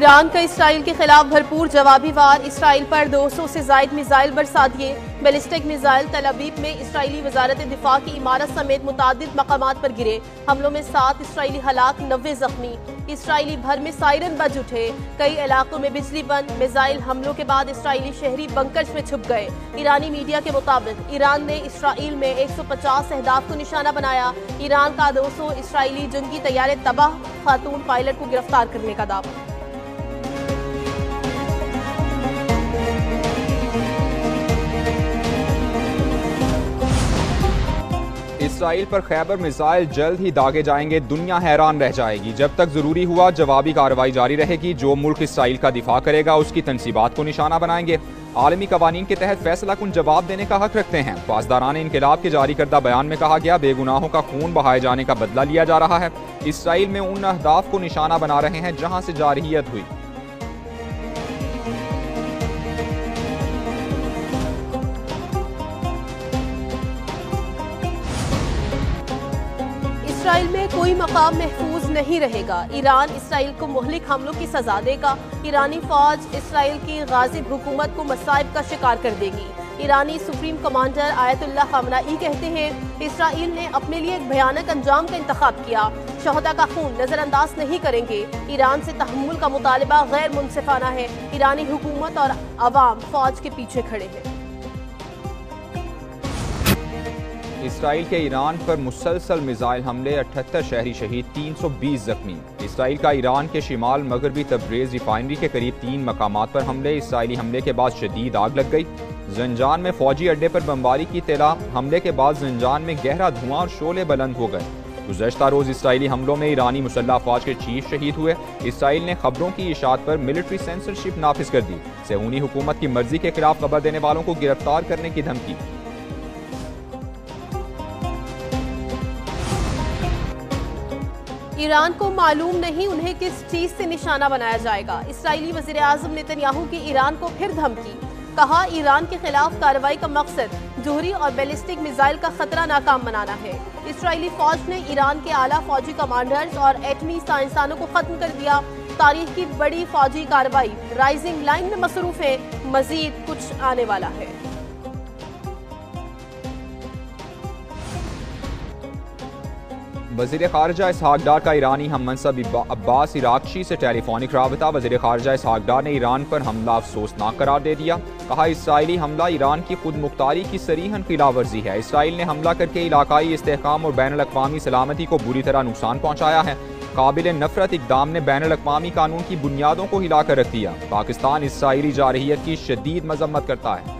Iran का Israel के खिलाफ भरपूर जवाबी वार। इसराइल पर 200 से जायद मिसाइल बरसा दिए। बैलिस्टिक मिसाइल तल अवीव में इसराइली वजारत दिफा की इमारत समेत मुतादिद मकामात पर गिरे। हमलों में 7 इसराइली हलाक, 90 जख्मी। इसराइली भर में सायरन बज उठे। कई इलाकों में बिजली बंद। मिसाइल हमलों के बाद इसराइली शहरी बंकर्स में छुप गए। ईरानी मीडिया के मुताबिक ईरान ने इसराइल में 150 अहदाफ को निशाना बनाया। ईरान का 200 इसराइली जंगी तैयारे तबाह। खातून पायलट को गिरफ्तार करने का दावा। इसराइल पर खैबर मिसाइल जल्द ही दागे जाएंगे, दुनिया हैरान रह जाएगी। जब तक जरूरी हुआ जवाबी कार्रवाई जारी रहेगी। जो मुल्क इसराइल का दिफा करेगा उसकी तनसीबात को निशाना बनाएंगे। आलमी कवानीन के तहत फैसला कुन जवाब देने का हक रखते हैं। पासदारान इनकलाब के जारी करदा बयान में कहा गया, बेगुनाहों का खून बहाए जाने का बदला लिया जा रहा है। इसराइल में उन अहदाफ को निशाना बना रहे हैं जहां से जारहियत हुई। इसराइल में कोई मकाम महफूज नहीं रहेगा। ईरान इसराइल को मुहलिक हमलों की सजा देगा। ईरानी फौज इसराइल की गाजिब हुकूमत को मसाइब का शिकार कर देगी। ईरानी सुप्रीम कमांडर आयतुल्लाह खामनाई कहते हैं, इसराइल ने अपने लिए एक भयानक अंजाम का इंतखाब किया। शहदा का खून नजरअंदाज नहीं करेंगे। ईरान से तहम्मुल का मुतालबा गैर मुनसिफाना है। ईरानी हुकूमत और अवाम फौज के पीछे खड़े हैं। इसराइल के ईरान पर मुसलसल मिसाइल हमले, 78 शहरी शहीद, 320 जख्मी। इसराइल का ईरान के शिमाल मगरबी तब्रेज रिफाइनरी के करीब 3 मकामात पर हमले। इसराइली हमले के बाद शदीद आग लग गई। जंजान में फौजी अड्डे पर बमबारी की इत्तला। हमले के बाद जंजान में गहरा धुआं और शोले बुलंद हो गए। गुज़श्ता रोज इसराइली हमलों में ईरानी मुसल्लह अफवाज के चीफ शहीद हुए। इसराइल ने खबरों की इशाअत पर मिलिट्री सेंसरशिप नाफिज कर दी। सेहूनी हुकूमत की मर्जी के खिलाफ खबर देने वालों को गिरफ्तार करने की धमकी। ईरान को मालूम नहीं उन्हें किस चीज से निशाना बनाया जाएगा। इसराइली वज़ीर आज़म नेतन्याहू की ईरान को फिर धमकी। कहा, ईरान के खिलाफ कार्रवाई का मकसद जोहरी और बैलिस्टिक मिसाइल का खतरा नाकाम बनाना है। इसराइली फौज ने ईरान के आला फौजी कमांडर्स और एटमी साइंसदानों को खत्म कर दिया। तारीख की बड़ी फौजी कार्रवाई राइजिंग लाइन में मसरूफ है। मजीद कुछ आने वाला है। वज़ीर ख़ारिजा इसहाक डार का ईरानी हम मनसब अब्बास इराक़ची से टेलीफोनिक राबता। वज़ीर ख़ारिजा इसहाक डार ने ईरान पर हमला अफसोसनाक करार दे दिया। कहा, इसराइली हमला ईरान की खुद मुख्तारी की सरीहन खिलाफ वर्जी है। इसराइल ने हमला करके इलाकाई इस्तेहकाम और बैनुल अक़वामी सलामती को बुरी तरह नुकसान पहुँचाया है। काबिल नफरत इक़दाम ने बैनुल अक़वामी कानून की बुनियादों को हिला कर रख दिया। पाकिस्तान इसराइली जारहियत की शदीद मजम्मत करता है।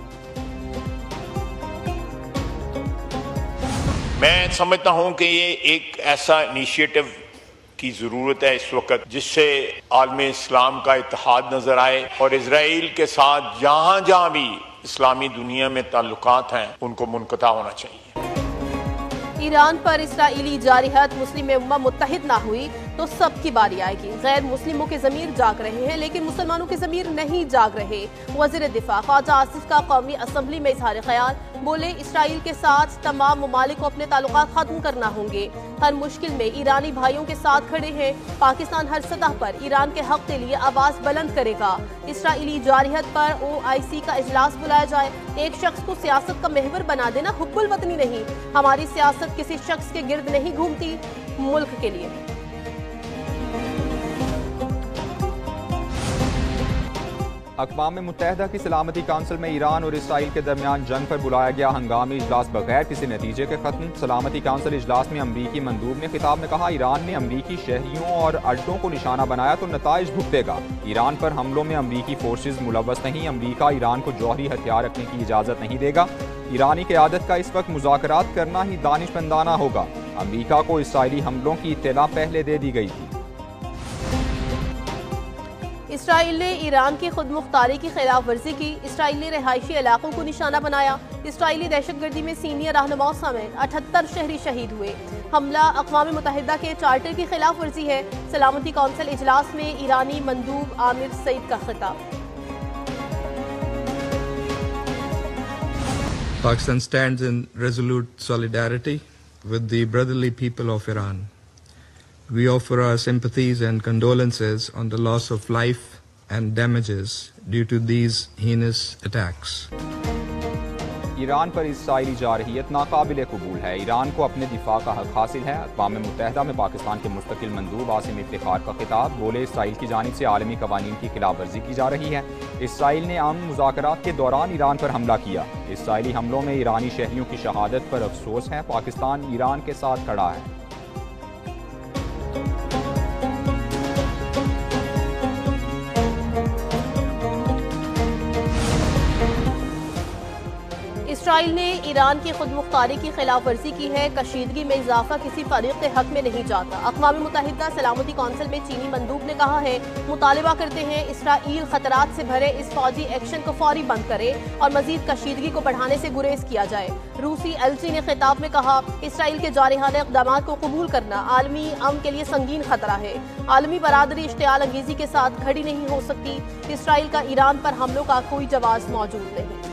मैं समझता हूं कि ये एक ऐसा इनिशिएटिव की जरूरत है इस वक्त जिससे आलम इस्लाम का इत्तेहाद नजर आए और इजराइल के साथ जहां जहां भी इस्लामी दुनिया में ताल्लुकात हैं उनको मुनक़ता होना चाहिए। ईरान पर इसराइली जारहियत मुस्लिम उम्मा मुत्तहिद ना हुई तो सबकी बारी आएगी। गैर मुस्लिमों के ज़मीर जाग रहे हैं लेकिन मुसलमानों के ज़मीर नहीं जाग रहे। वज़ीर दिफा ख्वाजा आसिफ का कौमी असम्बली में इज़हार ख्याल। बोले, इसराइल के साथ तमाम ममालिक को अपने ताल्लुकात खत्म करना होंगे। हर मुश्किल में ईरानी भाइयों के साथ खड़े हैं। पाकिस्तान हर सतह पर ईरान के हक के लिए आवाज़ बुलंद करेगा। इसराइली जारहियत पर OIC का इजलास बुलाया जाए। एक शख्स को सियासत का महवर बना देना हुब्बुल वतनी नहीं। हमारी सियासत किसी शख्स के गिर्द नहीं घूमती, मुल्क के लिए। अक़वाम मुत्तहिदा की सलामती काउंसिल में ईरान और इसराइल के दरमियान जंग पर बुलाया गया हंगामी इजलास बगैर किसी नतीजे के खत्म। सलामती काउंसिल इजलास में अमरीकी मंदूब ने खिताब में कहा, ईरान ने अमरीकी शहरियों और अड्डों को निशाना बनाया तो नताइज भुगतेगा। ईरान पर हमलों में अमरीकी फोर्सेज मुलव्वस नहीं। अमरीका ईरान को जौहरी हथियार रखने की इजाज़त नहीं देगा। ईरानी क़यादत का इस वक्त मुज़ाकरात करना ही दानिशमंदाना होगा। अमरीका को इसराइली हमलों की इत्तला पहले दे दी गई थी। इसराइल ने ईरान की खुद मुख्तारी की खिलाफ वर्जी की। इसराइल ने रिहायशी इलाकों को निशाना बनाया। इसराइली दहशतगर्दी में सीनियर रहनुमाओं समेत 78 शहरी शहीद हुए। हमला अक़वाम मुत्तहिदा के चार्टर की खिलाफ वर्जी है। सलामती काउंसिल इजलास में ईरानी मंदूब आमिर सईद का खिताब। Pakistan stands in resolute solidarity with the brotherly people of Iran. we offer our sympathies and condolences on the loss of life and damages due to these heinous attacks. Iran पर Israeli जारहियत नाकाबिल कबूल है। Iran को अपने दिफा का हक हासिल है। अक़वाम मुत्तहिदा में पाकिस्तान के मुस्तकिल मंदूब आसिम इफ्तिखार का खिताब। बोले, इसराइल की जानिब से आलमी कवानीन की खिलाफ वर्जी की जा रही है। इसराइल ने अमन मुज़ाकरात के दौरान ईरान पर हमला किया। इसराइली हमलों में ईरानी शहरियों की शहादत पर अफसोस है। पाकिस्तान ईरान के साथ खड़ा है। इसराइल ने ईरान की खुद मुख्तारी की खिलाफ वर्जी की है। कशीदगी में इजाफा किसी फरीक के हक में नहीं जाता। अक़वाम मुत्तहिदा सलामती कौंसिल में चीनी मंदूब ने कहा है, मुतालिबा करते हैं इसराइल खतरात से भरे इस फौजी एक्शन को फौरी बंद करे और मजीद कशीदगी को बढ़ाने से गुरेज किया जाए। रूसी एलची ने खिताब में कहा, इसराइल के जारहाना इक़दामात को कबूल करना आलमी अमन के लिए संगीन खतरा है। आलमी बरादरी इश्तियाल अंगेजी के साथ खड़ी नहीं हो सकती। इसराइल का ईरान पर हमलों का कोई जवाब मौजूद नहीं।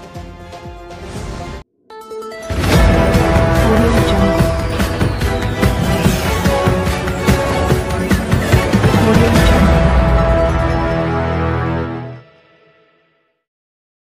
Audio